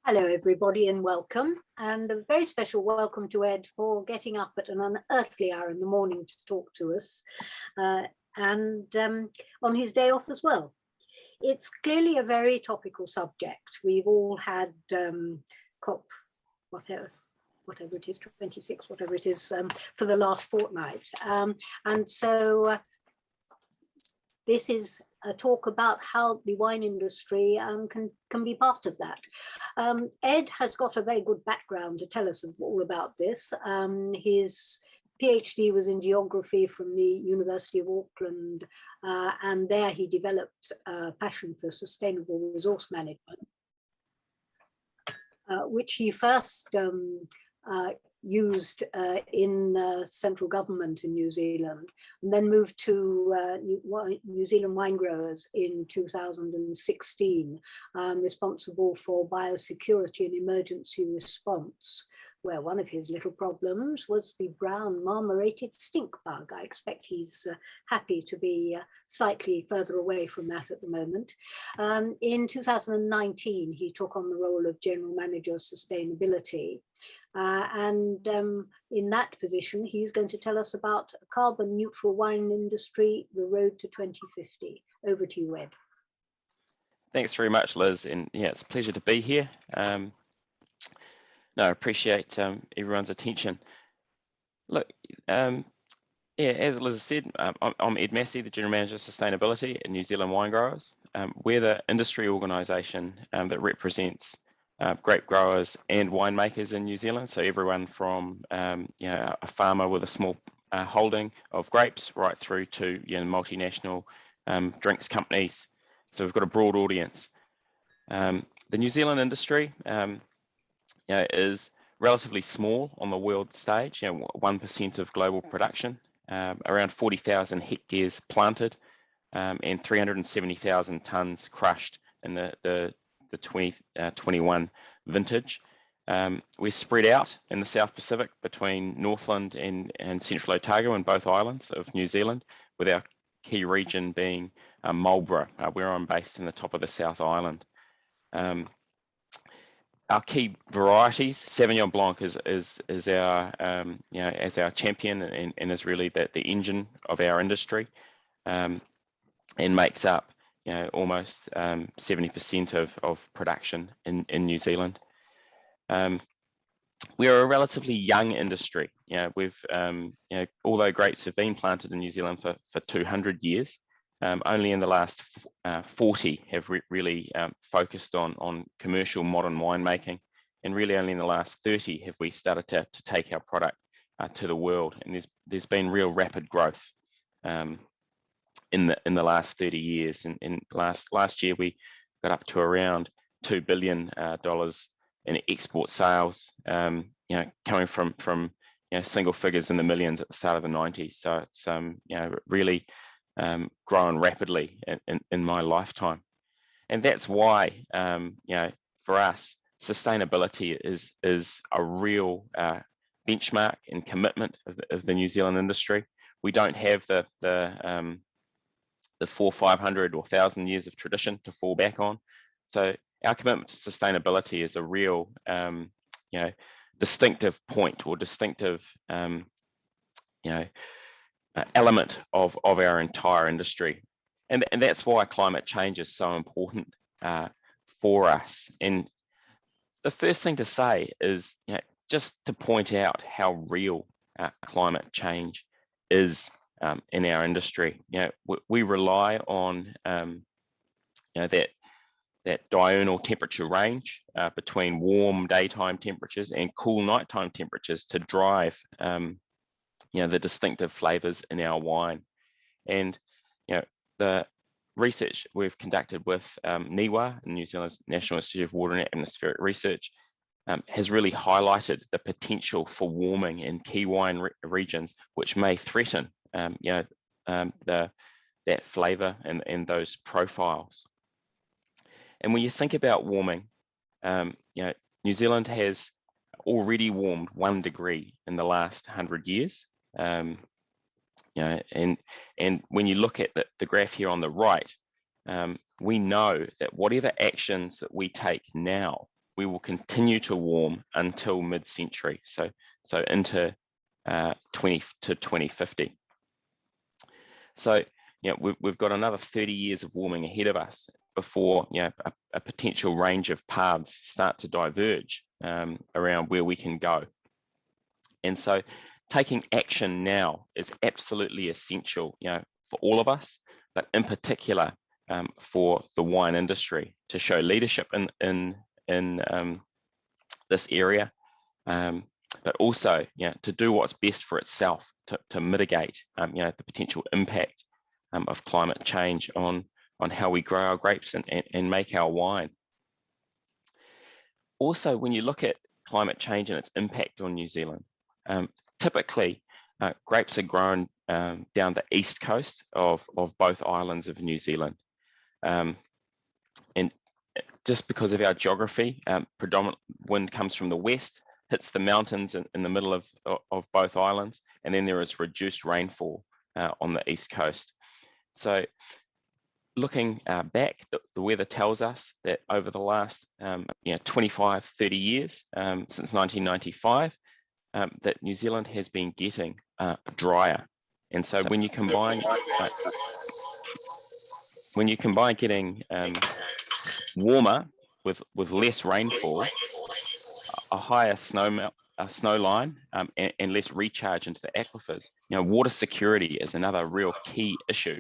Hello, everybody, and welcome. And a very special welcome to Ed for getting up at an unearthly hour in the morning to talk to us, and on his day off as well. It's clearly a very topical subject. We've all had COP, whatever it is, 26, whatever it is, for the last fortnight. And so this is a talk about how the wine industry can be part of that. Ed has got a very good background to tell us all about this. His PhD was in geography from the University of Auckland, and there he developed a passion for sustainable resource management, which he first used in central government in New Zealand, and then moved to New Zealand wine growers in 2016, responsible for biosecurity and emergency response, where one of his little problems was the brown marmorated stink bug. I expect he's happy to be slightly further away from that at the moment. In 2019, he took on the role of General Manager of Sustainability. And in that position, he's going to tell us about a carbon neutral wine industry, the road to 2050. Over to you, Ed. Thanks very much, Liz. And yeah, it's a pleasure to be here. I appreciate everyone's attention. Look, yeah, as Liz said, I'm Ed Massey, the General Manager of Sustainability at New Zealand Wine Growers. We're the industry organisation that represents grape growers and winemakers in New Zealand. So everyone from a farmer with a small holding of grapes right through to multinational drinks companies. So we've got a broad audience. The New Zealand industry is relatively small on the world stage. 1% of global production, around 40,000 hectares planted, and 370,000 tonnes crushed in the 2021 vintage. We're spread out in the South Pacific between Northland and Central Otago and both islands of New Zealand, with our key region being Marlborough, where I'm based in the top of the South Island. Our key varieties, Sauvignon Blanc is our as our champion and is really the engine of our industry, and makes up almost 70% of production in New Zealand. We're a relatively young industry. We've although grapes have been planted in New Zealand for 200 years, only in the last 40 have really focused on commercial modern winemaking, and really only in the last 30 have we started to take our product to the world. And there's been real rapid growth in the last 30 years. And last year we got up to around $2 billion in export sales, coming from single figures in the millions at the start of the 90s. So it's really grown rapidly in my lifetime. And that's why for us, sustainability is a real benchmark and commitment of the New Zealand industry. We don't have the 400, 500 or 1,000 years of tradition to fall back on. So our commitment to sustainability is a real distinctive point or distinctive element of our entire industry. And that's why climate change is so important for us. And the first thing to say is just to point out how real climate change is in our industry. We rely on that diurnal temperature range between warm daytime temperatures and cool nighttime temperatures to drive the distinctive flavors in our wine. And the research we've conducted with NIWA, New Zealand's National Institute of Water and Atmospheric Research, has really highlighted the potential for warming in key wine regions, which may threaten that flavor and those profiles. And when you think about warming, New Zealand has already warmed 1 degree in the last 100 years. And when you look at the graph here on the right, we know that whatever actions that we take now we will continue to warm until mid-century, so into 2050. So we've got another 30 years of warming ahead of us before a potential range of paths start to diverge around where we can go. And so taking action now is absolutely essential, for all of us, but in particular for the wine industry, to show leadership in this area, but also to do what's best for itself to mitigate the potential impact of climate change on how we grow our grapes and make our wine. Also, when you look at climate change and its impact on New Zealand, typically grapes are grown down the east coast of both islands of New Zealand. And just because of our geography, predominant wind comes from the west, hits the mountains in the middle of both islands, and then there is reduced rainfall on the east coast. So looking back, the weather tells us that over the last 25, 30 years, since 1995, that New Zealand has been getting drier. And so when you combine getting warmer with less rainfall, a higher snow line, and less recharge into the aquifers, water security is another real key issue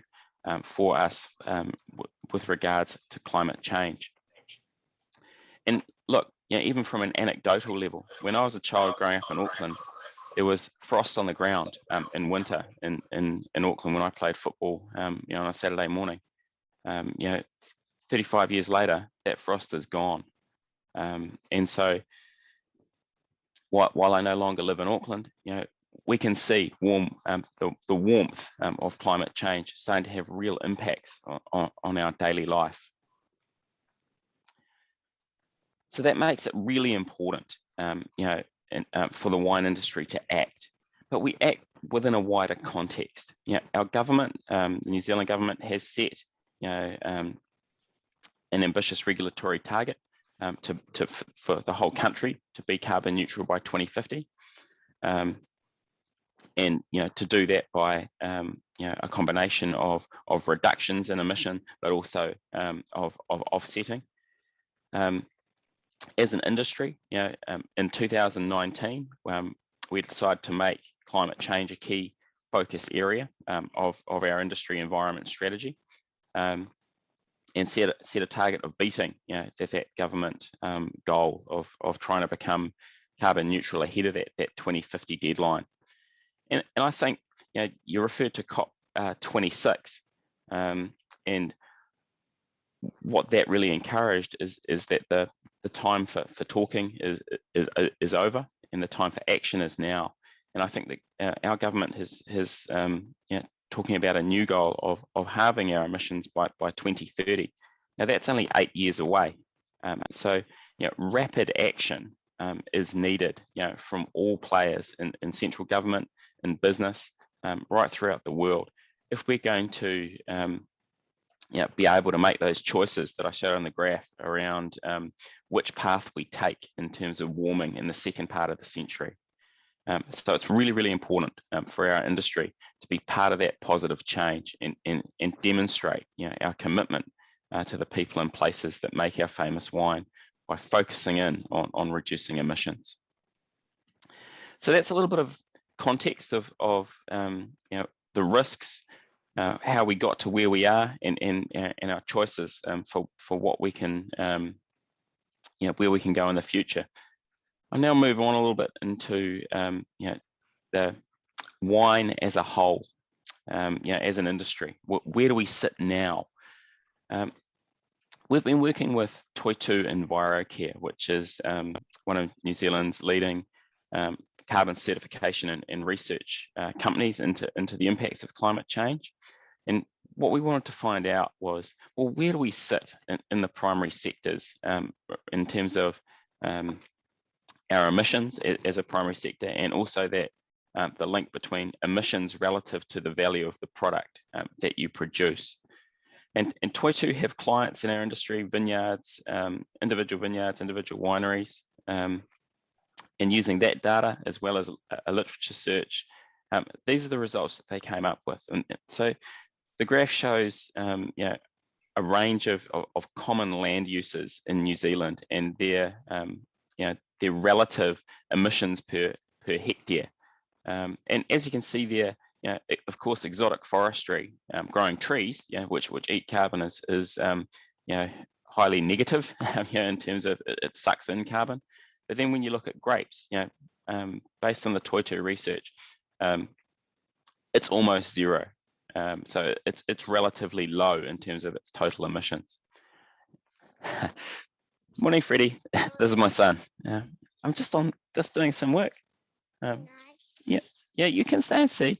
for us with regards to climate change. And look, even from an anecdotal level, when I was a child growing up in Auckland, there was frost on the ground in winter in Auckland when I played football on a Saturday morning. 35 years later, that frost is gone. And so while I no longer live in Auckland, we can see the warmth of climate change starting to have real impacts on our daily life. So that makes it really important, for the wine industry to act, but we act within a wider context. Our government, the New Zealand government, has set an ambitious regulatory target for the whole country to be carbon neutral by 2050. And to do that by a combination of reductions in emission, but also of offsetting. As an industry, in 2019, we decided to make climate change a key focus area of our industry environment strategy, and set a target of beating that government goal of trying to become carbon neutral ahead of that 2050 deadline. And I think you referred to COP 26, and what that really encouraged is that the time for talking is over, and the time for action is now. And I think that our government has talking about a new goal of halving our emissions by 2030. Now that's only 8 years away. So rapid action is needed from all players in central government, in business, right throughout the world, if we're going to be able to make those choices that I showed on the graph around which path we take in terms of warming in the second part of the century. So it's really, really important for our industry to be part of that positive change and demonstrate our commitment to the people and places that make our famous wine by focusing in on reducing emissions. So that's a little bit of context of the risks, how we got to where we are, and our choices for what we can, where we can go in the future. I'll now move on a little bit into the wine as a whole, as an industry. Where do we sit now? We've been working with Toitu EnviroCare, which is one of New Zealand's leading carbon certification and research companies into the impacts of climate change. And what we wanted to find out was, well, where do we sit in the primary sectors in terms of our emissions as a primary sector, and also that the link between emissions relative to the value of the product that you produce. And Toitū have clients in our industry, vineyards, individual wineries, and using that data as well as a literature search, these are the results that they came up with. And so the graph shows a range of common land uses in New Zealand and their their relative emissions per hectare. And as you can see there, of course, exotic forestry, growing trees, which eat carbon is highly negative, in terms of it sucks in carbon. But then when you look at grapes, based on the Toitū research, it's almost zero. So it's relatively low in terms of its total emissions. Morning, Freddie. This is my son. I'm just doing some work. Yeah, you can stay and see.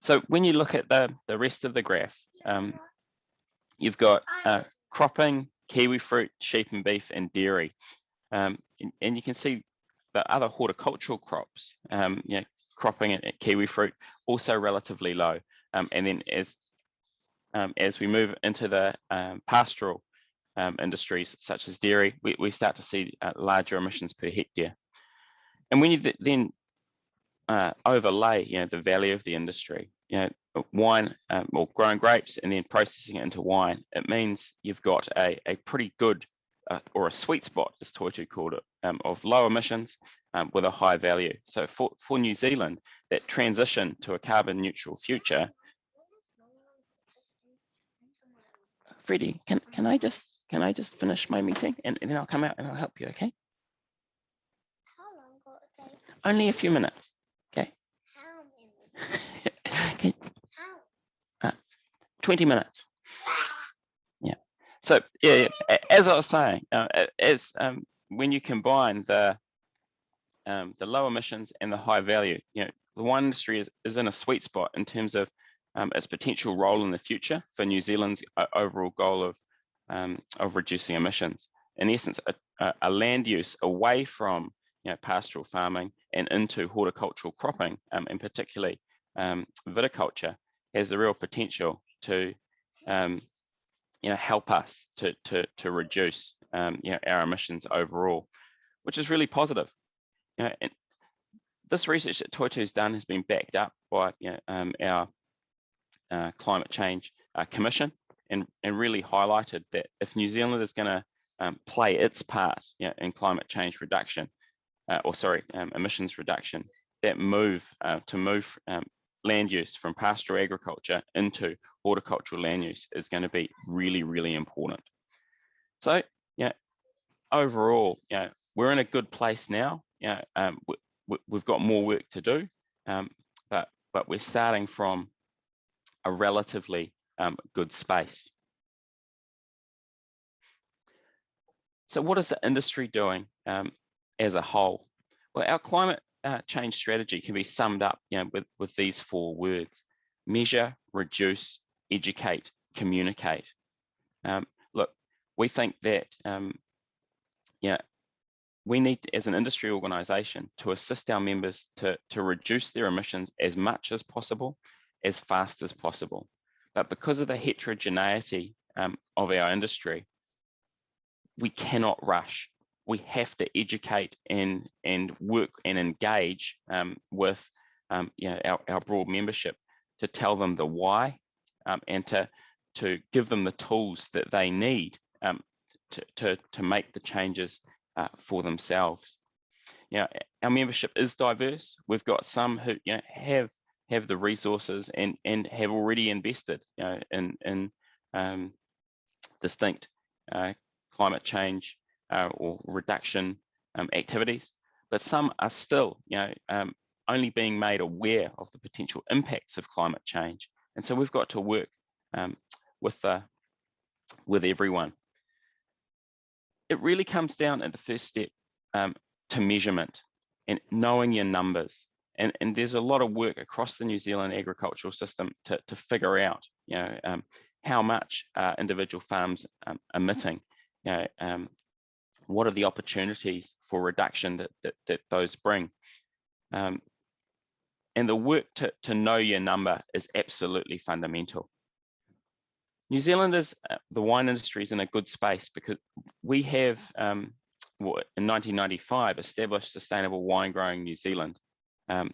So when you look at the rest of the graph, you've got cropping, kiwi fruit, sheep and beef, and dairy. And you can see the other horticultural crops, cropping and kiwi fruit, also relatively low. And then as we move into the pastoral industries such as dairy, we start to see larger emissions per hectare. And when you then overlay, the value of the industry, wine, or growing grapes and then processing it into wine, it means you've got a pretty good or a sweet spot, as Toitū called it, of low emissions with a high value. So for New Zealand, that transition to a carbon neutral future. Freddie, can I just finish my meeting and then I'll come out and I'll help you, okay? How long will it take? Only a few minutes, okay? How many? Okay. How? 20 minutes. Yeah. So as I was saying, when you combine the low emissions and the high value, the wine industry is in a sweet spot in terms of its potential role in the future for New Zealand's overall goal of reducing emissions. In essence, a land use away from pastoral farming and into horticultural cropping, and particularly viticulture, has the real potential to help us to reduce our emissions overall, which is really positive. And this research that Toitū's done has been backed up by our Climate Change Commission, and really highlighted that if New Zealand is going to play its part in climate change reduction, emissions reduction, that move land use from pastoral agriculture into horticultural land use is going to be really, really important. So, overall, we're in a good place now. We've got more work to do, but we're starting from a relatively good space. So what is the industry doing as a whole? Well, our climate change strategy can be summed up with these 4 words: measure, reduce, educate, communicate. Look, we think that we need, as an industry organisation, to assist our members to reduce their emissions as much as possible, as fast as possible. But because of the heterogeneity of our industry, we cannot rush. We have to educate and work and engage with our broad membership to tell them the why, and to give them the tools that they need to make the changes for themselves. Our membership is diverse. We've got some who have the resources and have already invested in distinct climate change or reduction activities, but some are still only being made aware of the potential impacts of climate change. And so we've got to work with everyone. It really comes down at the first step to measurement and knowing your numbers. And there's a lot of work across the New Zealand agricultural system to figure out how much individual farms are emitting. What are the opportunities for reduction that those bring? And the work to know your number is absolutely fundamental. New Zealand is, the wine industry is in a good space because we have, in 1995, established Sustainable Wine Growing New Zealand,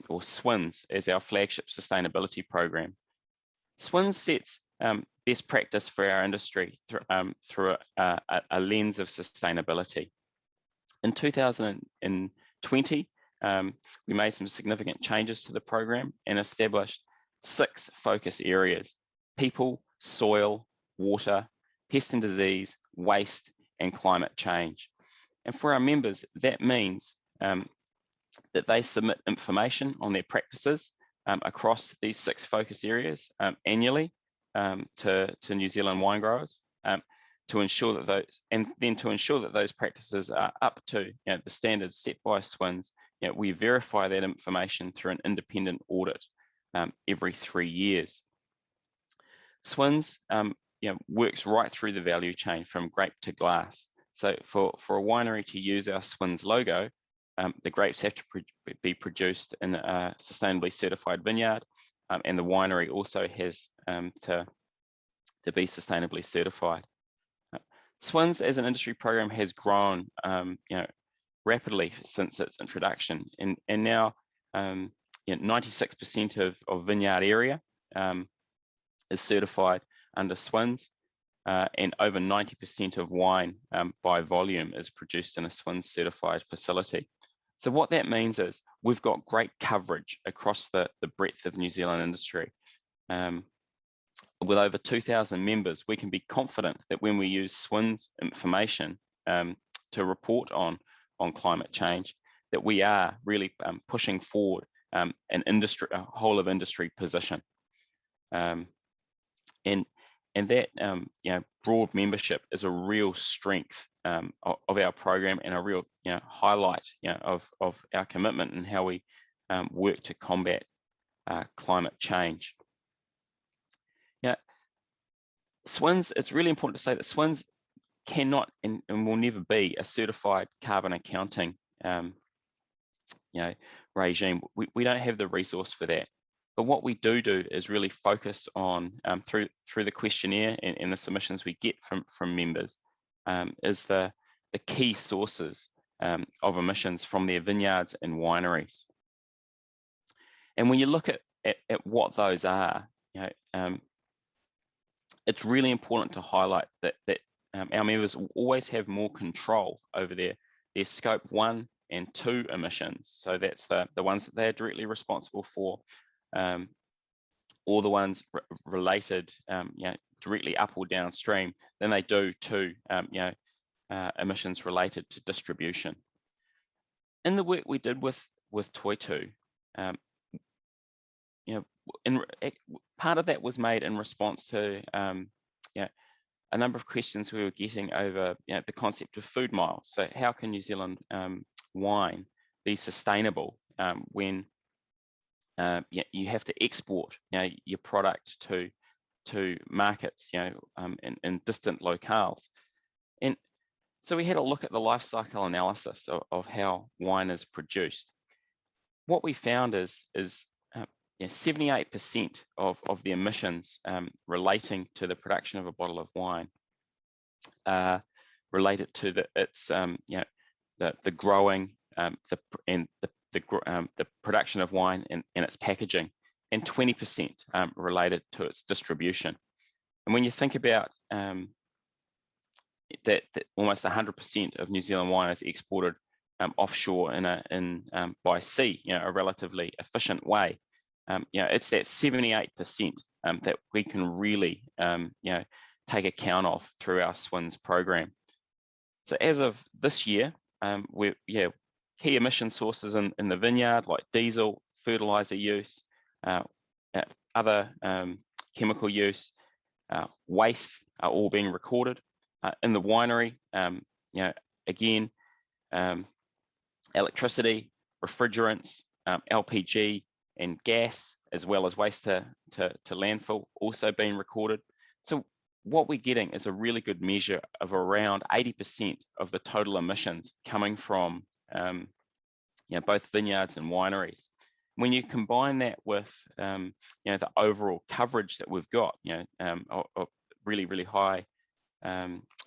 or SWINS, as our flagship sustainability program. SWINS sets best practice for our industry through a lens of sustainability. In 2020, we made some significant changes to the program and established 6 focus areas: people, soil, water, pest and disease, waste, and climate change. And for our members, that means that they submit information on their practices across these 6 focus areas annually to New Zealand wine growers, to ensure that those practices are up to the standards set by SWINS. We verify that information through an independent audit every 3 years. SWINS works right through the value chain from grape to glass. So for a winery to use our SWINS logo, the grapes have to be produced in a sustainably certified vineyard, and the winery also has to be sustainably certified. SWINS as an industry program has grown rapidly since its introduction, and now 96% of vineyard area is certified under SWINS, and over 90% of wine by volume is produced in a SWINS certified facility. So what that means is we've got great coverage across the breadth of New Zealand industry. With over 2,000 members, we can be confident that when we use SWINS information to report on climate change, that we are really pushing forward a whole of industry position. And that broad membership is a real strength of our program, and a real highlight of our commitment and how we work to combat climate change. SWINS, it's really important to say that SWINS cannot and will never be a certified carbon accounting regime. We don't have the resource for that. But what we do is really focus on, through the questionnaire and the submissions we get from members, is the key sources of emissions from their vineyards and wineries. And when you look at what those are, it's really important to highlight that our members will always have more control over their scope 1 and 2 emissions. So that's the ones that they're directly responsible for, or the ones related directly up or downstream, than they do to emissions related to distribution. In the work we did with Toitu, part of that was made in response to a number of questions we were getting over the concept of food miles. So how can New Zealand wine be sustainable when you have to export your product to markets in distant locales? And so we had a look at the life cycle analysis of how wine is produced. What we found is 78% of the emissions relating to the production of a bottle of wine related to the growing the production of wine and its packaging, and 20% related to its distribution. And when you think about that almost 100% of New Zealand wine is exported offshore by sea, a relatively efficient way. It's that 78% that we can really take account of through our SWINS program. So as of this year, key emission sources in the vineyard, like diesel, fertilizer use, other chemical use, waste, are all being recorded. In the winery, again, electricity, refrigerants, LPG, and gas, as well as waste to landfill, also being recorded. So what we're getting is a really good measure of around 80% of the total emissions coming from both vineyards and wineries. When you combine that with the overall coverage that we've got, really, really high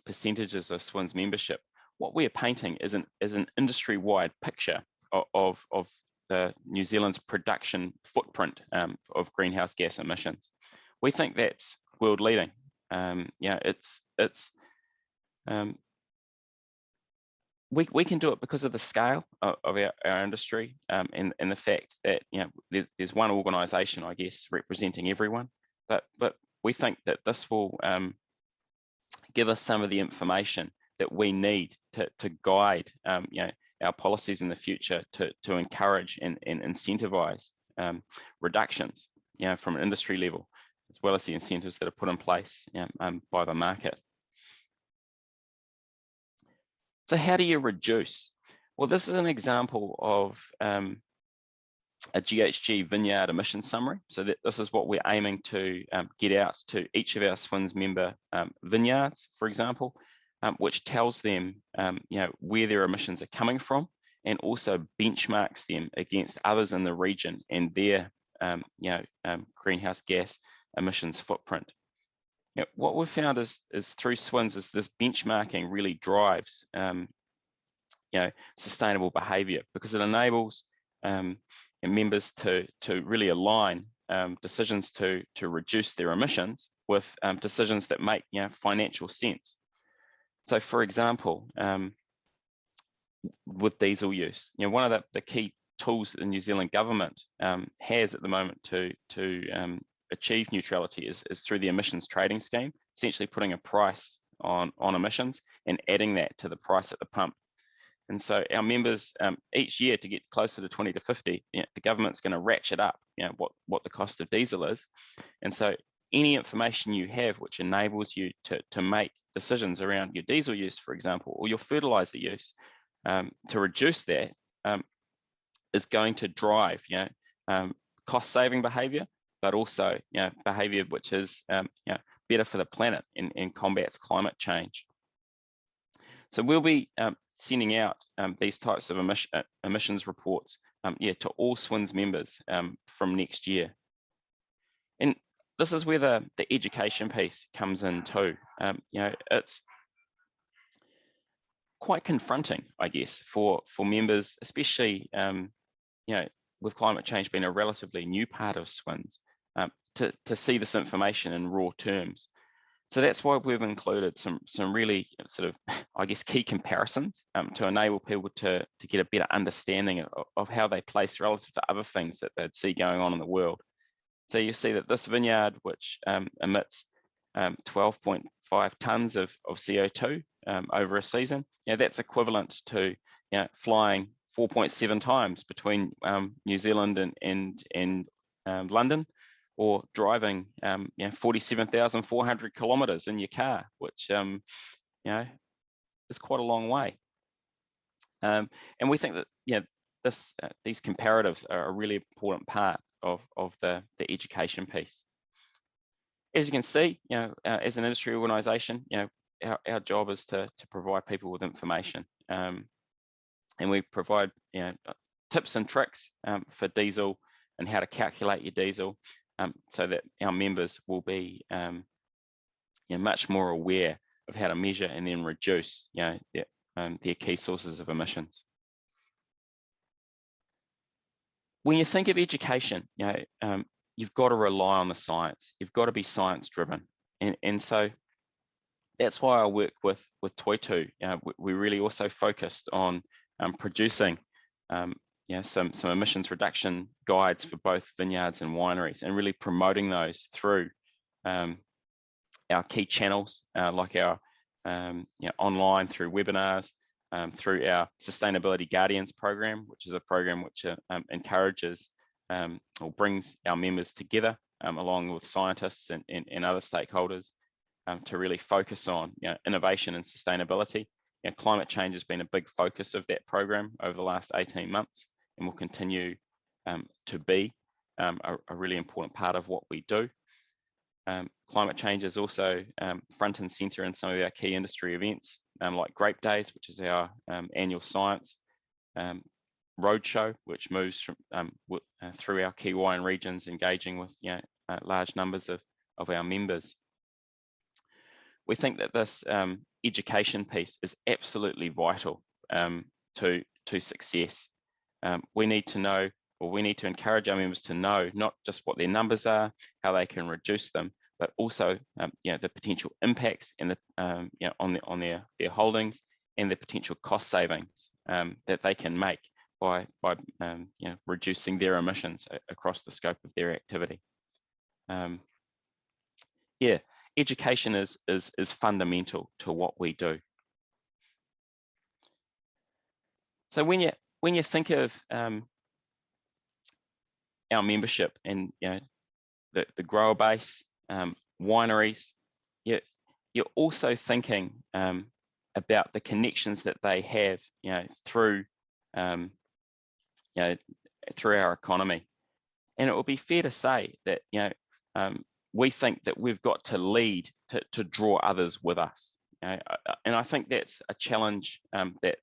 percentages of SWIN's membership, what we're painting is an industry-wide picture of the New Zealand's production footprint of greenhouse gas emissions. We think that's world leading. We can do it because of the scale of our industry and the fact that there's one organisation, I guess, representing everyone. But we think that this will give us some of the information that we need to guide our policies in the future to encourage and incentivize reductions from an industry level, as well as the incentives that are put in place by the market. So how do you reduce? Well, this is an example of a GHG vineyard emission summary. So this is what we're aiming to get out to each of our SWIN's member vineyards, for example, which tells them where their emissions are coming from, and also benchmarks them against others in the region and their greenhouse gas emissions footprint. What we've found is through SWIN's is this benchmarking really drives sustainable behaviour, because it enables members to really align decisions to reduce their emissions with decisions that make financial sense. So, for example, with diesel use, one of the key tools that the New Zealand government has at the moment to achieve neutrality is through the emissions trading scheme, essentially putting a price on emissions and adding that to the price at the pump. And so our members each year, to get closer to 20 to 50, the government's going to ratchet up what the cost of diesel is. And so any information you have which enables you to make decisions around your diesel use, for example, or your fertilizer use, to reduce that is going to drive cost saving behavior, but also behavior which is better for the planet and combats climate change. So we'll be sending out these types of emissions reports to all SWIN's members from next year. And this is where the education piece comes in too. It's quite confronting, I guess, for members, especially with climate change being a relatively new part of SWIN's, to see this information in raw terms. So that's why we've included some really sort of, I guess, key comparisons to enable people to get a better understanding of how they place relative to other things that they'd see going on in the world. So you see that this vineyard, which emits 12.5 tonnes of CO2 over a season, that's equivalent to flying 4.7 times between New Zealand and London, or driving 47,400 kilometres in your car, which is quite a long way. And we think that these comparatives are a really important part of the education piece. As you can see, as an industry organisation, our job is to provide people with information, and we provide tips and tricks for diesel and how to calculate your diesel, so that our members will be much more aware of how to measure and then reduce their key sources of emissions. When you think of education, you've got to rely on the science. You've got to be science driven, and so that's why I work with Toitu. We really also focused on producing some emissions reduction guides for both vineyards and wineries, and really promoting those through our key channels, like our online, through webinars, through our Sustainability Guardians program, which is a program which encourages or brings our members together along with scientists and other stakeholders to really focus on innovation and sustainability. Climate change has been a big focus of that program over the last 18 months and will continue to be a really important part of what we do. Climate change is also front and centre in some of our key industry events, like Grape Days, which is our annual science roadshow, which moves from, through our key wine regions, engaging with large numbers of our members. we think that this education piece is absolutely vital to success. We need to know, or we need to encourage our members to know not just what their numbers are, how they can reduce them, but also the potential impacts and the on their holdings and the potential cost savings that they can make by reducing their emissions across the scope of their activity. Education is fundamental to what we do. So when you think of our membership and the grower base, wineries, you're also thinking about the connections that they have, through through our economy. And it would be fair to say that we think that we've got to lead to draw others with us. And I think that's a challenge that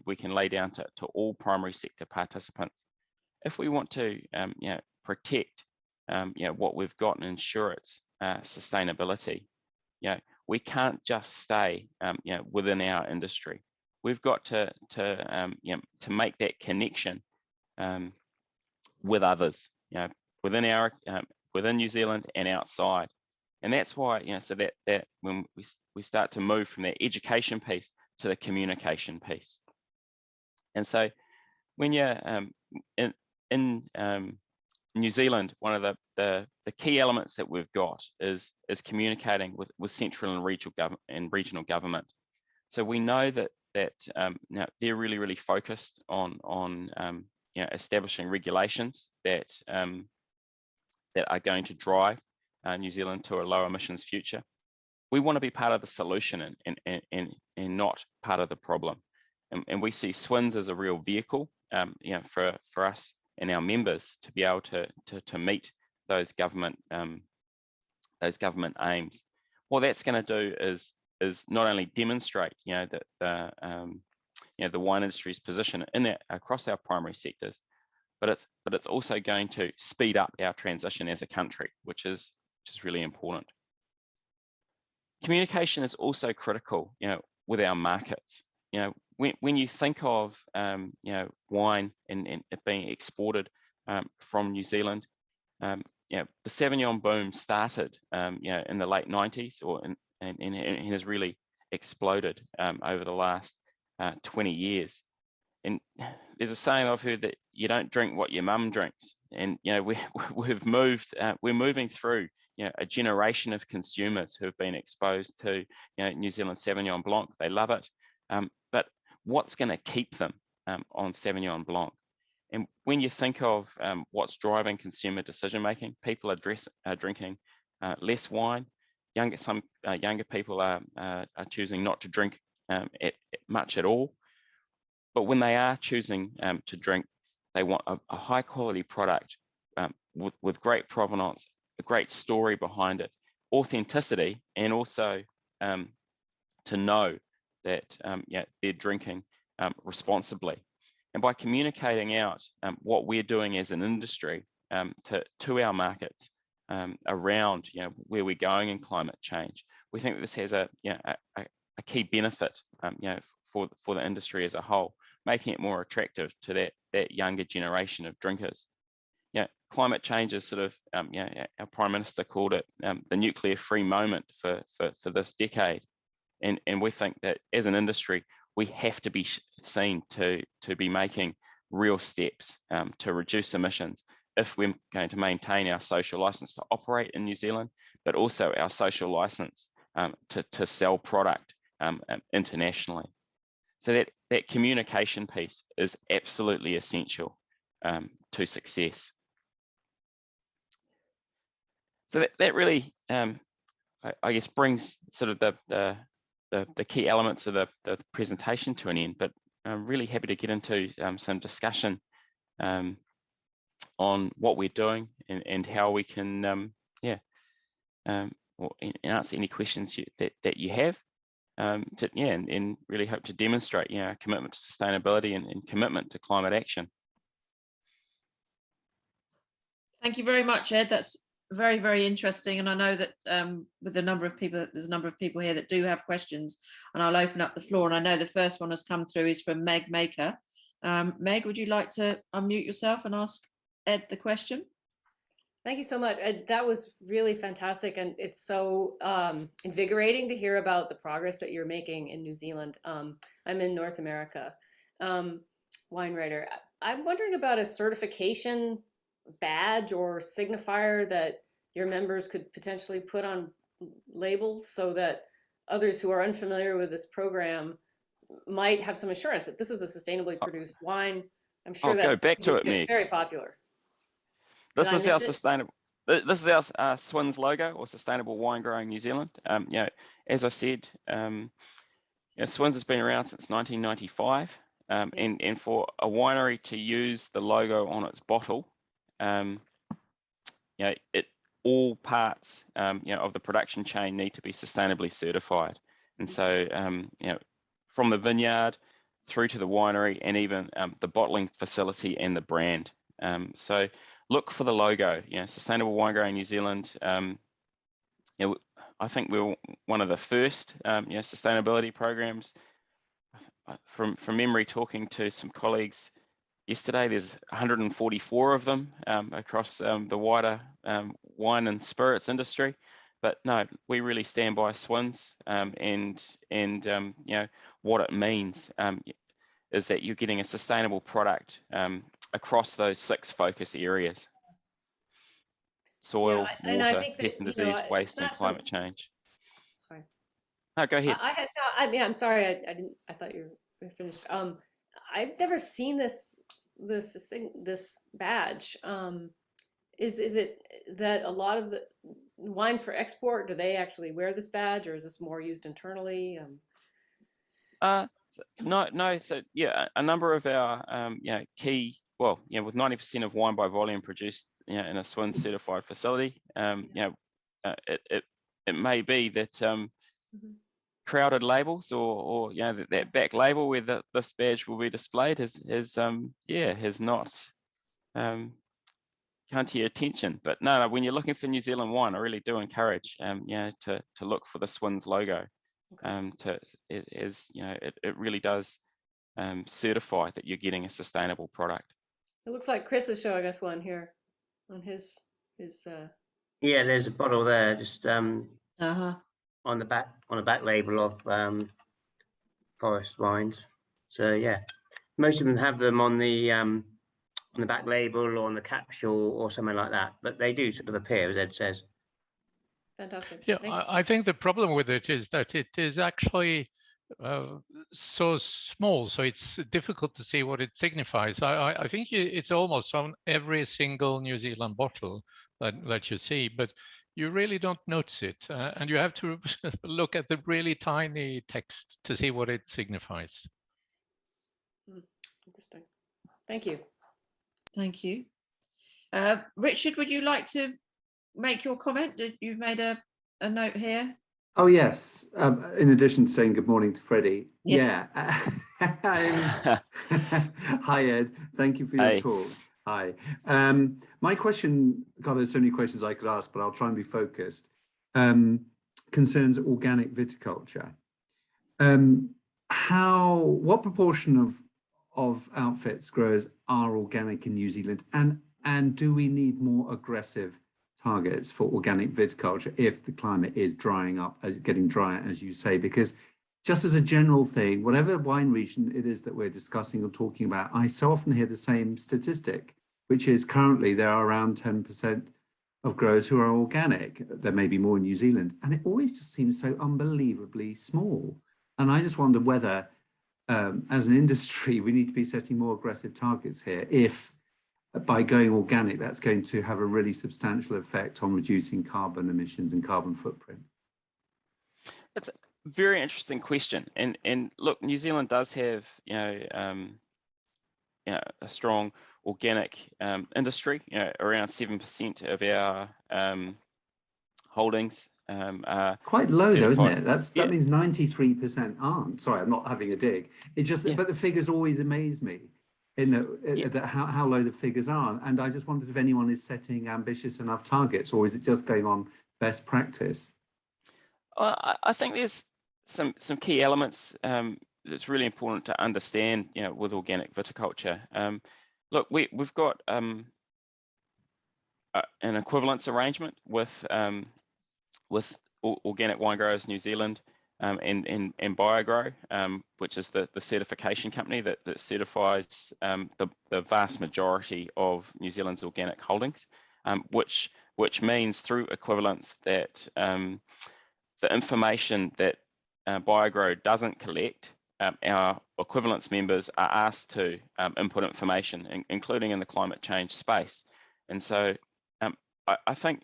we can lay down to all primary sector participants. If we want to protect what we've got and ensure its sustainability, we can't just stay within our industry. We've got to make that connection with others, within New Zealand and outside. And that's why, so that when we start to move from that education piece to the communication piece. And so when you're in New Zealand, one of the key elements that we've got is communicating with central and regional government. So we know that now they're really focused on establishing regulations that are going to drive New Zealand to a low emissions future. We want to be part of the solution and not part of the problem. And we see SWINS as a real vehicle, for us and our members to be able to meet those government aims. What that's going to do is not only demonstrate, that the wine industry's position across our primary sectors, but it's also going to speed up our transition as a country, which is really important. Communication is also critical, with our markets. When you think of wine and it being exported from New Zealand, the Sauvignon boom started in the late 90s, and has really exploded over the last 20 years. And there's a saying I've heard that you don't drink what your mum drinks. And we're moving through a generation of consumers who have been exposed to New Zealand Sauvignon Blanc. They love it, but what's going to keep them on Sauvignon Blanc? And when you think of what's driving consumer decision making, people are drinking less wine. Some younger people are choosing not to drink much at all. But when they are choosing to drink, they want a high quality product with great provenance, a great story behind it, authenticity, and also to know that they're drinking responsibly. And by communicating out what we're doing as an industry to our markets around where we're going in climate change, we think that this has a key benefit for the industry as a whole, making it more attractive to that younger generation of drinkers. Climate change is sort of, our Prime Minister called it the nuclear-free moment for this decade. And we think that as an industry, we have to be seen to be making real steps to reduce emissions if we're going to maintain our social license to operate in New Zealand, but also our social license to sell product internationally. So that communication piece is absolutely essential to success. So that really, I guess, brings sort of the key elements of the presentation to an end, but I'm really happy to get into some discussion on what we're doing and how we can, answer any questions that you have. And really hope to demonstrate, a commitment to sustainability and commitment to climate action. Thank you very much, Ed. That's very, very interesting. And I know that with the number of people, there's a number of people here that do have questions, and I'll open up the floor. And I know the first one has come through is from Meg Maker. Meg, would you like to unmute yourself and ask Ed the question? Thank you so much. That was really fantastic. And it's so invigorating to hear about the progress that you're making in New Zealand. I'm in North America, wine writer. I'm wondering about a certification badge or signifier that your members could potentially put on labels so that others who are unfamiliar with this program might have some assurance that this is a sustainably produced wine. I'm sure that go back to it, Meg. Very popular. This is our sustainable. This is our SWINS logo, or Sustainable Wine Growing New Zealand. As I said, SWINS has been around since 1995, and for a winery to use the logo on its bottle, all parts, of the production chain need to be sustainably certified, and so from the vineyard through to the winery, and even the bottling facility and the brand. So look for the logo. Sustainable Wine Growing New Zealand. I think we're one of the first sustainability programs. From memory, talking to some colleagues yesterday, there's 144 of them across the wider wine and spirits industry. But no, we really stand by SWINS, and what it means is that you're getting a sustainable product across those 6 focus areas: soil, water, pest and disease, waste, and climate change. Sorry. No, go ahead. I'm sorry. I didn't. I thought you were finished. I've never seen this badge. Is it that a lot of the wines for export, do they actually wear this badge, or is this more used internally? No. So a number of our key, with 90% of wine by volume produced in a SWINS certified facility, it may be that crowded labels or that back label where this badge will be displayed has not come to your attention. But no, when you're looking for New Zealand wine, I really do encourage to look for the SWINS logo. It really does certify that you're getting a sustainable product. It looks like Chris is showing us one here on his. Yeah, there's a bottle there, just on the back label of forest wines. So yeah, most of them have them on the back label or on the capsule or something like that, but they do sort of appear, as Ed says. Fantastic. Yeah, I think the problem with it is that it is actually so small, so it's difficult to see what it signifies. I think it's almost on every single New Zealand bottle that you see, but you really don't notice it, and you have to look at the really tiny text to see what it signifies. Interesting. Thank you. Thank you. Richard, would you like to make your comment? You've made a note here. Oh, yes. In addition to saying good morning to Freddie. Yes. Yeah. Hi, Ed. Thank you for your talk. Hi. My question, God, there's so many questions I could ask, but I'll try and be focused. Concerns organic viticulture. What proportion of outfits growers are organic in New Zealand, and do we need more aggressive targets for organic viticulture if the climate is drying up, getting drier, as you say? Because just as a general thing, whatever wine region it is that we're discussing or talking about, I so often hear the same statistic, which is currently there are around 10% of growers who are organic. There may be more in New Zealand, and it always just seems so unbelievably small. And I just wonder whether, as an industry, we need to be setting more aggressive targets here, if by going organic, that's going to have a really substantial effect on reducing carbon emissions and carbon footprint. That's a very interesting question. And look, New Zealand does have, a strong organic industry. Around 7% of our holdings are quite low certified. though, isn't it? That means 93% aren't. Sorry, I'm not having a dig. It just, but the figures always amaze me. how low the figures are. And I just wondered if anyone is setting ambitious enough targets, or is it just going on best practice? I think there's some key elements that's really important to understand, with organic viticulture. Look, we've got an equivalence arrangement with Organic Wine Growers New Zealand and BioGrow, which is the certification company that certifies the vast majority of New Zealand's organic holdings, which means through equivalence that the information that BioGrow doesn't collect, our equivalence members are asked to input information, including in the climate change space. And so I think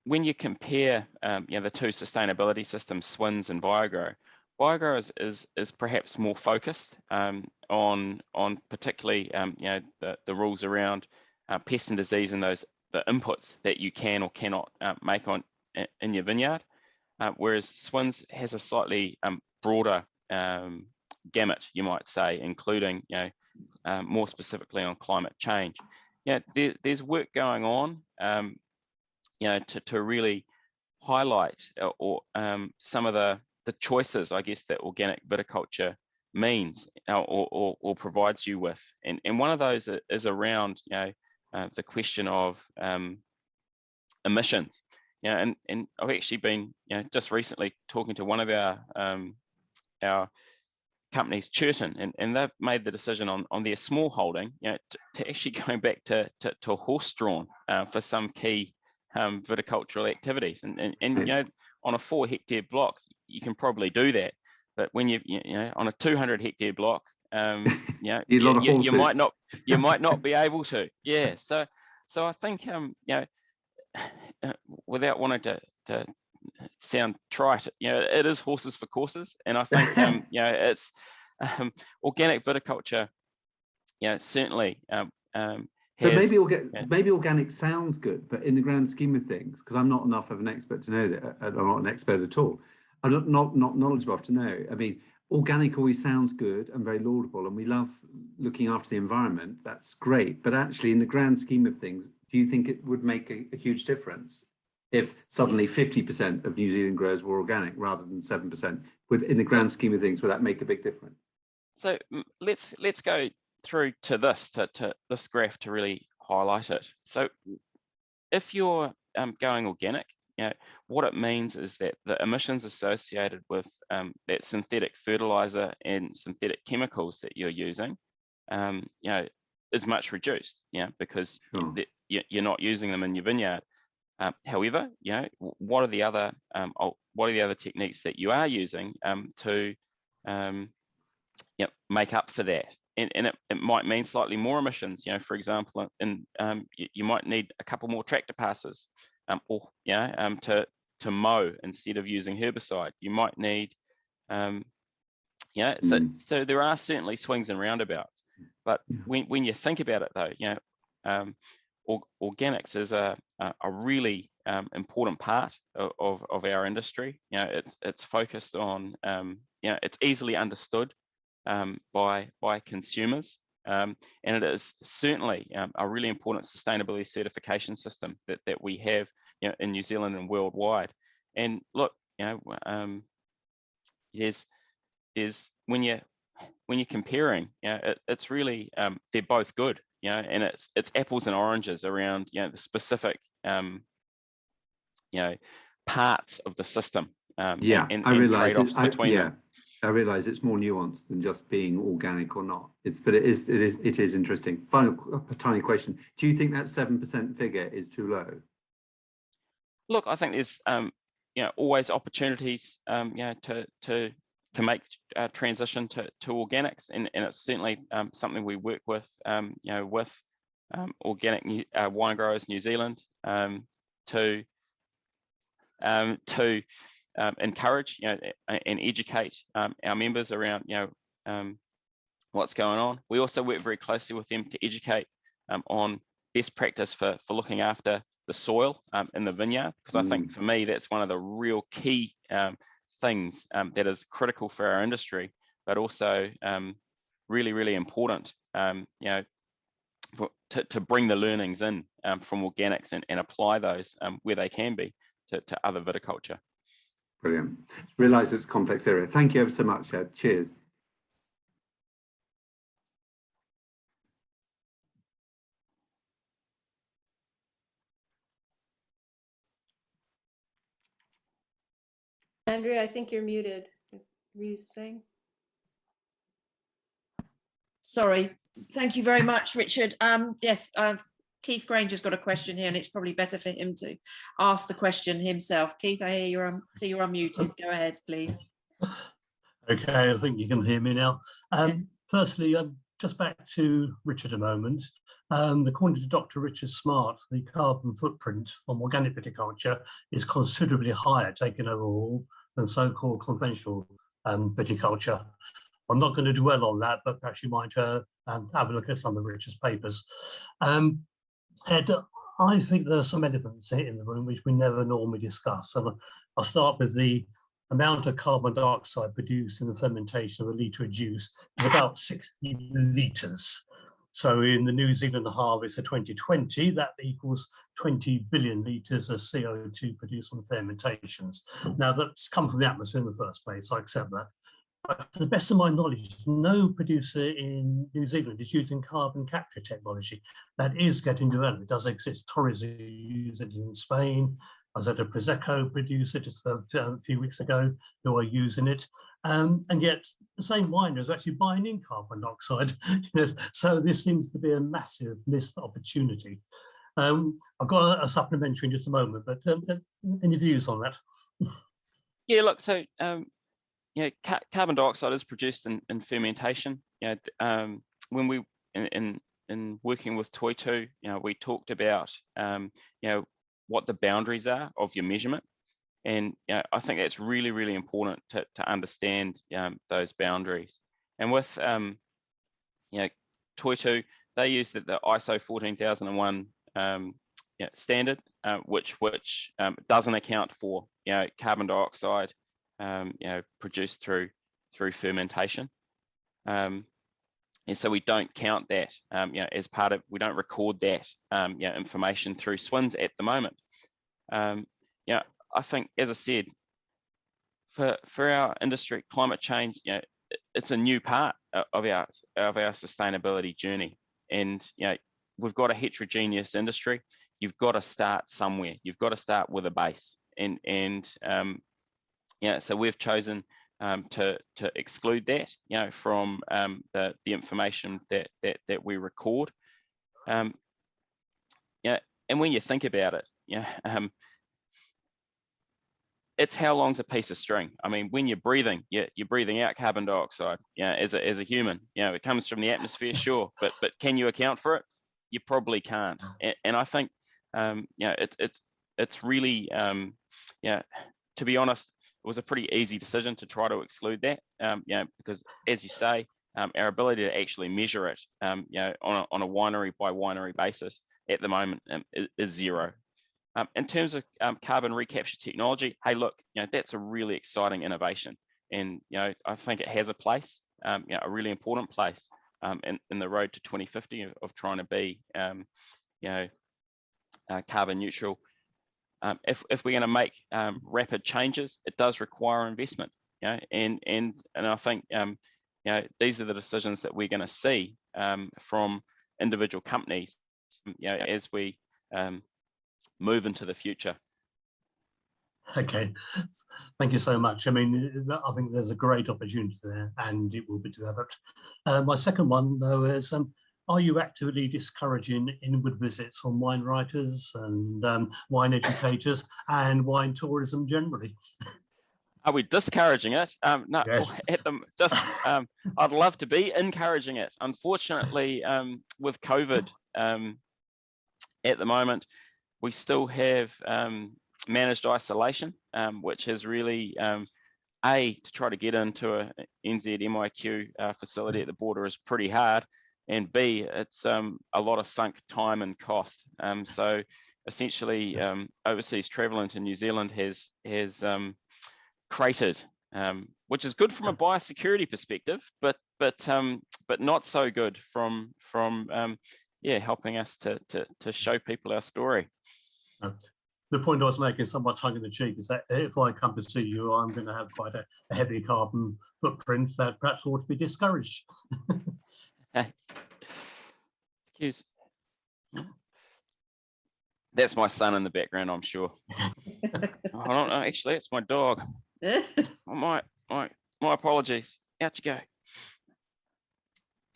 when you compare the two sustainability systems, SWINS and BioGrow, BioGrow is perhaps more focused on particularly the rules around pest and disease and the inputs that you can or cannot make in your vineyard, whereas SWINS has a slightly broader gamut, you might say, including more specifically on climate change. There's work going on to really highlight some of the choices, I guess, that organic viticulture means or provides you with, and one of those is around the question of emissions. And I've actually been just recently talking to one of our companies, Churton, and they've made the decision on their small holding, to actually going back to horse drawn for some key viticultural activities, and on a 4 hectare block you can probably do that, but when you on a 200 hectare block, you might not be able to. So I think without wanting to sound trite, it is horses for courses, and I think it's organic viticulture, certainly. But maybe organic sounds good, but in the grand scheme of things, because I'm not enough of an expert to know that, I'm not an expert at all. I'm not knowledgeable enough to know. I mean, organic always sounds good and very laudable, and we love looking after the environment. That's great, but actually, in the grand scheme of things, do you think it would make a huge difference if suddenly 50% of New Zealand growers were organic rather than 7%? In the grand scheme of things, would that make a big difference? So let's go through to this graph to really highlight it. So if you're going organic, what it means is that the emissions associated with that synthetic fertilizer and synthetic chemicals that you're using, is much reduced, because you're not using them in your vineyard. However, what are the other techniques that you are using to make up for that? And it might mean slightly more emissions. For example, you might need a couple more tractor passes, or to mow instead of using herbicide. You might need, so there are certainly swings and roundabouts. But when you think about it, though, organics is a really important part of our industry. It's focused on, it's easily understood by consumers, and it is certainly a really important sustainability certification system that we have in New Zealand and worldwide. And look, there's when you're comparing, it's really they're both good, and it's apples and oranges around the specific parts of the system. I realise trade-offs between them. I realise it's more nuanced than just being organic or not. It is interesting. Final tiny question: do you think that 7% figure is too low? Look, I think there's always opportunities to make transition to organics, and it's certainly something we work with with Organic Wine Growers New Zealand to encourage and educate our members around what's going on. We also work very closely with them to educate on best practice for looking after the soil in the vineyard, because I think for me that's one of the real key things that is critical for our industry, but also really, really important to bring the learnings in from organics and apply those where they can be to other viticulture. Brilliant. Realise it's a complex area. Thank you ever so much, Ed. Cheers. Andrea, I think you're muted. Were you saying? Sorry. Thank you very much, Richard. Yes, Keith Granger's got a question here, and it's probably better for him to ask the question himself. Keith, I hear you're see you're unmuted. Go ahead, please. Okay, I think you can hear me now. Firstly, just back to Richard a moment. According to Dr. Richard Smart, the carbon footprint from organic viticulture is considerably higher taken overall than so-called conventional viticulture. I'm not going to dwell on that, but perhaps you might have a look at some of Richard's papers. Ed, I think there are some elements here in the room which we never normally discuss. And I'll start with the amount of carbon dioxide produced in the fermentation of a litre of juice is about 60 litres. So in the New Zealand harvest of 2020, that equals 20 billion litres of CO2 produced from fermentations. Now that's come from the atmosphere in the first place, I accept that. But to the best of my knowledge, no producer in New Zealand is using carbon capture technology. That is getting developed. It does exist. Torres use it in Spain. I was at a Prosecco producer just a few weeks ago who are using it. And yet the same winery is actually buying in carbon dioxide. So this seems to be a massive missed opportunity. I've got a supplementary in just a moment, but any views on that? Yeah, look, so carbon dioxide is produced in fermentation. When we in working with Toitu, we talked about what the boundaries are of your measurement, and I think that's really, really important to understand those boundaries. And with Toitu, they use the ISO 14001 standard, which doesn't account for carbon dioxide produced through fermentation, and so we don't count that as part of. We don't record that information through SWINS at the moment. I think, as I said, for our industry, climate change, it's a new part of our sustainability journey, and we've got a heterogeneous industry. You've got to start somewhere. You've got to start with a base, and so we've chosen to exclude that, from the information that we record. And when you think about it, it's how long's a piece of string. I mean, when you're breathing, you're breathing out carbon dioxide. As a human, it comes from the atmosphere, sure, but can you account for it? You probably can't. And I think it's really to be honest, it was a pretty easy decision to try to exclude that, because, as you say, our ability to actually measure it, on a winery by winery basis at the moment is zero. In terms of carbon recapture technology, hey, look, that's a really exciting innovation, and I think it has a place, a really important place, in the road to 2050 of trying to be, carbon neutral. If we're going to make rapid changes, it does require investment, and I think these are the decisions that we're going to see from individual companies, as we move into the future. Okay, thank you so much. I mean, I think there's a great opportunity there, and it will be developed. My second one, though, is are you actively discouraging inward visits from wine writers and wine educators and wine tourism generally? Are we discouraging it? No, yes. I'd love to be encouraging it. Unfortunately, with COVID at the moment, we still have managed isolation, which has really, to try to get into a NZ-MIQ facility at the border is pretty hard, and B, it's a lot of sunk time and cost. So essentially, overseas travel into New Zealand has cratered, which is good from a biosecurity perspective, but but not so good from yeah, helping us to show people our story. The point I was making, somewhat tongue in the cheek, is that if I come to see you, I'm going to have quite a heavy carbon footprint that perhaps ought to be discouraged. Excuse. That's my son in the background, I'm sure. I don't know, actually, it's my dog. My apologies. Out you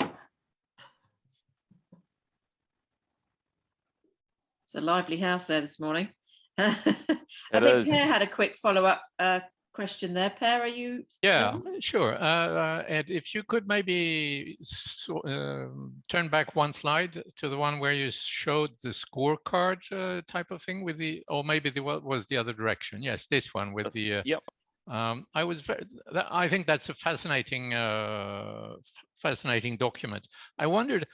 go. It's a lively house there this morning. I think is. Per had a quick follow-up question there. Per, are you? Yeah, sure. Ed, if you could maybe turn back one slide to the one where you showed the scorecard type of thing with the, or maybe what was the other direction? Yes, this one with the. Yep. I think that's a fascinating, fascinating document. I wondered,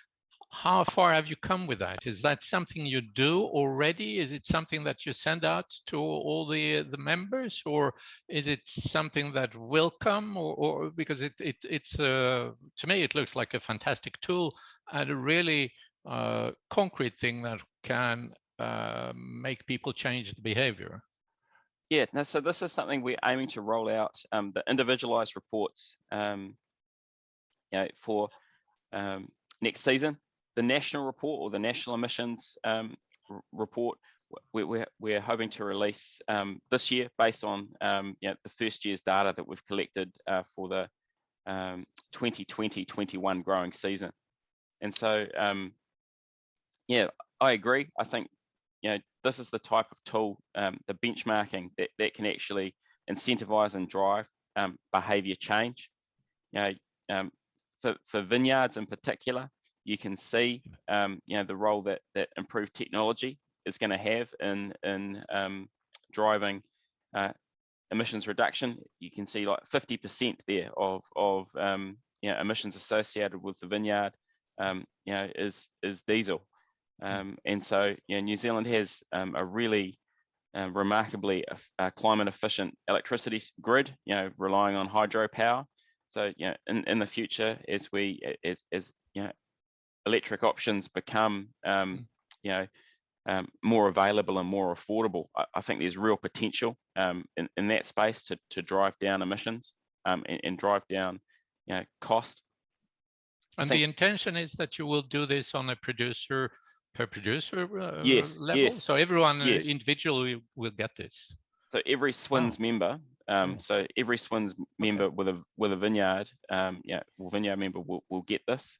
how far have you come with that? Is that something you do already? Is it something that you send out to all the members, or is it something that will come? Or because it's to me it looks like a fantastic tool and a really concrete thing that can make people change the behavior. Yeah, no, so this is something we're aiming to roll out, the individualized reports, you know, for next season. The national report, or the national emissions report, we're hoping to release this year based on you know, the first year's data that we've collected for the 2020-21 growing season. And so, yeah, I agree. I think, you know, this is the type of tool, the benchmarking that can actually incentivize and drive behavior change. You know, for vineyards in particular, you can see, you know, the role that improved technology is going to have in driving emissions reduction. You can see like 50% there of you know, emissions associated with the vineyard, you know, is diesel. And so, you know, New Zealand has a really remarkably climate efficient electricity grid, you know, relying on hydropower. So, you know, in the future, as you know, electric options become, you know, more available and more affordable, I think there's real potential in that space to drive down emissions and drive down, you know, cost. And the intention is that you will do this on a producer per producer yes, level, yes, so everyone yes. Individually will get this. So every SWINS member, so every SWINS member with a vineyard, yeah, vineyard member will get this.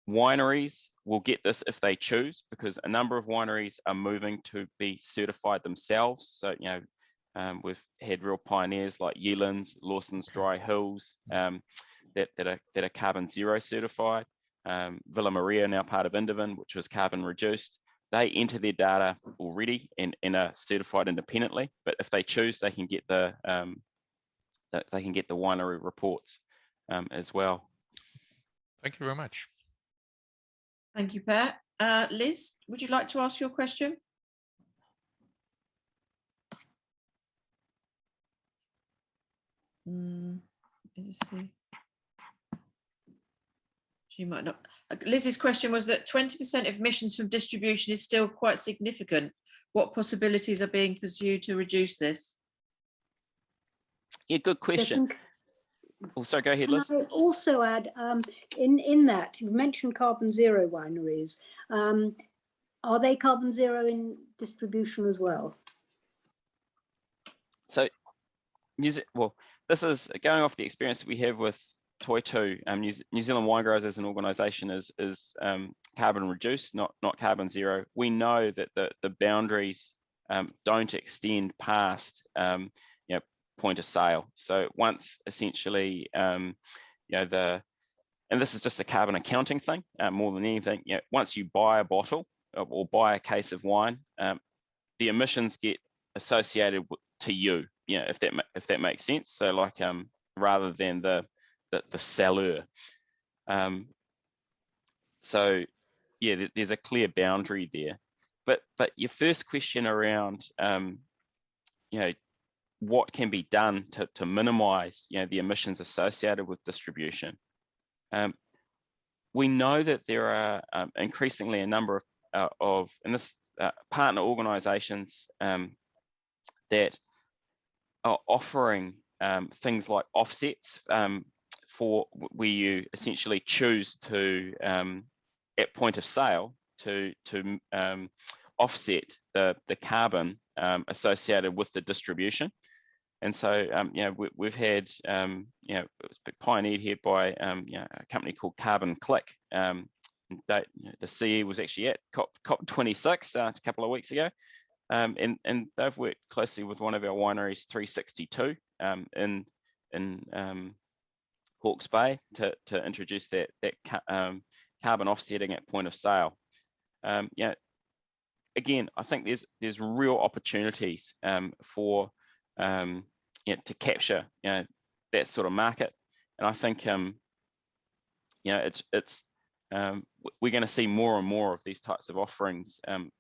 Wineries will get this if they choose, because a number of wineries are moving to be certified themselves. So, you know, we've had real pioneers like Yealands, Lawson's Dry Hills, that are carbon zero certified. Villa Maria, now part of Indivin, which was carbon reduced. They enter their data already and are certified independently. But if they choose, they can get the winery reports as well. Thank you very much. Thank you, Per. Liz, would you like to ask your question? Let me see. She might not. Liz's question was that 20% of emissions from distribution is still quite significant. What possibilities are being pursued to reduce this? Yeah, good question. Oh, sorry, go ahead, Liz. Can I also add, in that, you mentioned carbon zero wineries. Are they carbon zero in distribution as well? So, well, this is going off the experience that we have with Toitū. New Zealand Wine Growers as an organisation is carbon reduced, not carbon zero. We know that the boundaries don't extend past you know, point of sale. So once essentially, you know, and this is just a carbon accounting thing more than anything. You know, once you buy a bottle or buy a case of wine, the emissions get associated to you. You know, if that makes sense. So like rather than the seller. So yeah, there's a clear boundary there. But your first question around you know, what can be done to minimize, you know, the emissions associated with distribution. we know that there are increasingly a number of partner organisations that are offering things like offsets for where you essentially choose to at point of sale to offset the carbon associated with the distribution. And so, we've had, it was pioneered here by, a company called Carbon Click. The CE was actually at COP26 a couple of weeks ago. And they've worked closely with one of our wineries, 362, in Hawke's Bay to introduce that carbon offsetting at point of sale. Again, I think there's real opportunities for to capture that sort of market, and I think we're going to see more and more of these types of offerings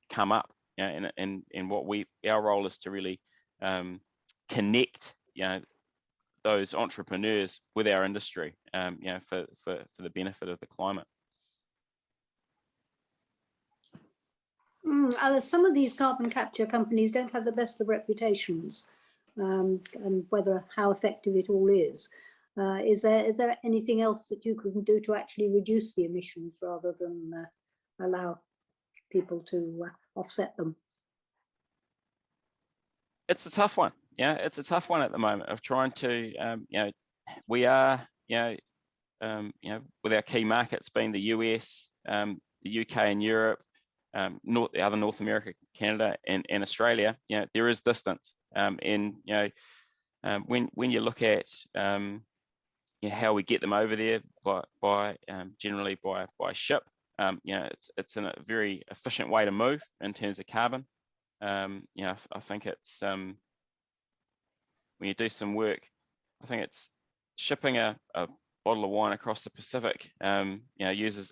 come up, and what our role is to really connect those entrepreneurs with our industry, for the benefit of the climate. Alice, some of these carbon capture companies don't have the best of reputations, and how effective it all is. Is there anything else that you can do to actually reduce the emissions rather than allow people to offset them? It's a tough one. It's a tough one at the moment of trying to, we are, with our key markets being the US, the UK and Europe, the other North America, Canada and Australia, there is distance. And, when you look at how we get them over there by generally by ship, it's a very efficient way to move in terms of carbon. I think it's, when you do some work, I think it's shipping a bottle of wine across the Pacific, uses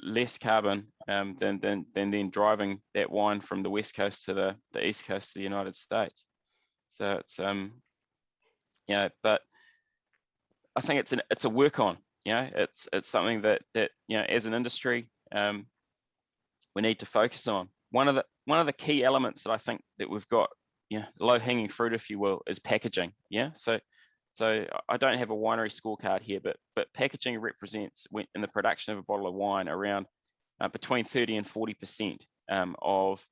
less carbon than driving that wine from the west coast to the east coast of the United States. So it's but I think it's a work on. It's something that as an industry we need to focus on. One of the key elements that I think that we've got, low hanging fruit, if you will, is packaging. So I don't have a winery scorecard here, but packaging represents, in the production of a bottle of wine, around between 30 and 40% of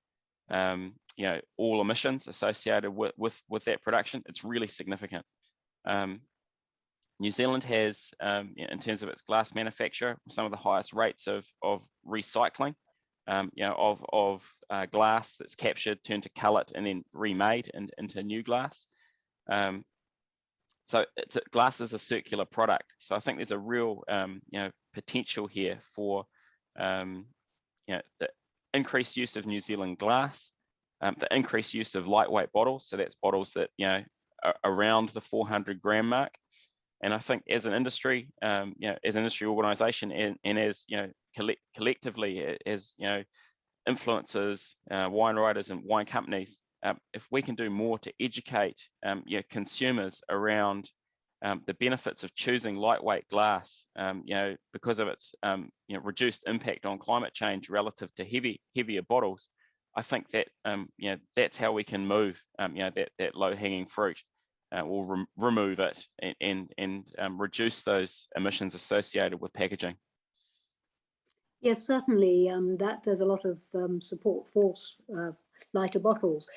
all emissions associated with that production. It's really significant. New Zealand has, in terms of its glass manufacture, some of the highest rates of recycling, of glass that's captured, turned to cullet, and then remade into new glass. So glass is a circular product. So I think there's a real potential here for the increased use of New Zealand glass, the increased use of lightweight bottles. So that's bottles that are around the 400 gram mark. And I think as an industry, as an industry organisation, and as collectively as influencers, wine writers, and wine companies, if we can do more to educate consumers around the benefits of choosing lightweight glass, because of its reduced impact on climate change relative to heavier bottles, I think that that's how we can move that low-hanging fruit, or remove it and reduce those emissions associated with packaging. Yes, certainly. That there's a lot of support for lighter bottles,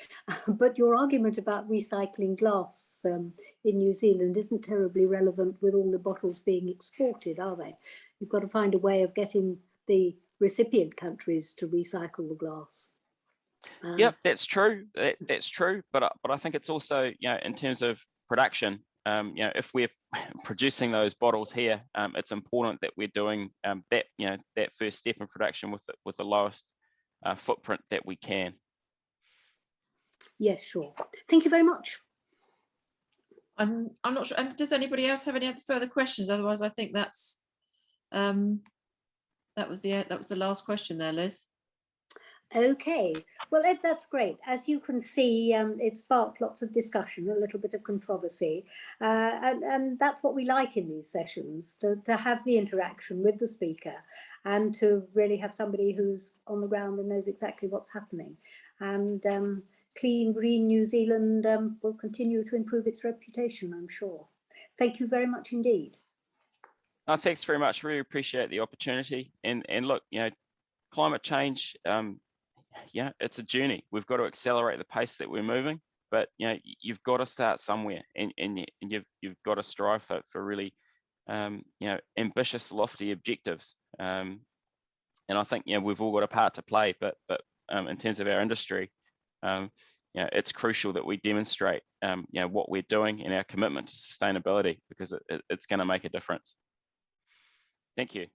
but your argument about recycling glass in New Zealand isn't terribly relevant with all the bottles being exported, are they? You've got to find a way of getting the recipient countries to recycle the glass. Yep, that's true. That's true. But I think it's also, in terms of production, if we're producing those bottles here, it's important that we're doing that first step in production with the lowest footprint that we can. Yes, sure. Thank you very much. I'm not sure. And does anybody else have any further questions? Otherwise, I think that's that was the last question there, Liz. Okay, well, Ed, that's great. As you can see, it sparked lots of discussion, a little bit of controversy, and that's what we like in these sessions, to have the interaction with the speaker and to really have somebody who's on the ground and knows exactly what's happening. And Clean Green New Zealand will continue to improve its reputation, I'm sure. Thank you very much indeed. Thanks very much. Really appreciate the opportunity. And look, you know, climate change, yeah, it's a journey. We've got to accelerate the pace that we're moving, but you know, you've got to start somewhere, and you've got to strive for really, you know, ambitious, lofty objectives. And I think, you know, we've all got a part to play, but in terms of our industry, you know, it's crucial that we demonstrate, you know, what we're doing and our commitment to sustainability, because it's going to make a difference. Thank you.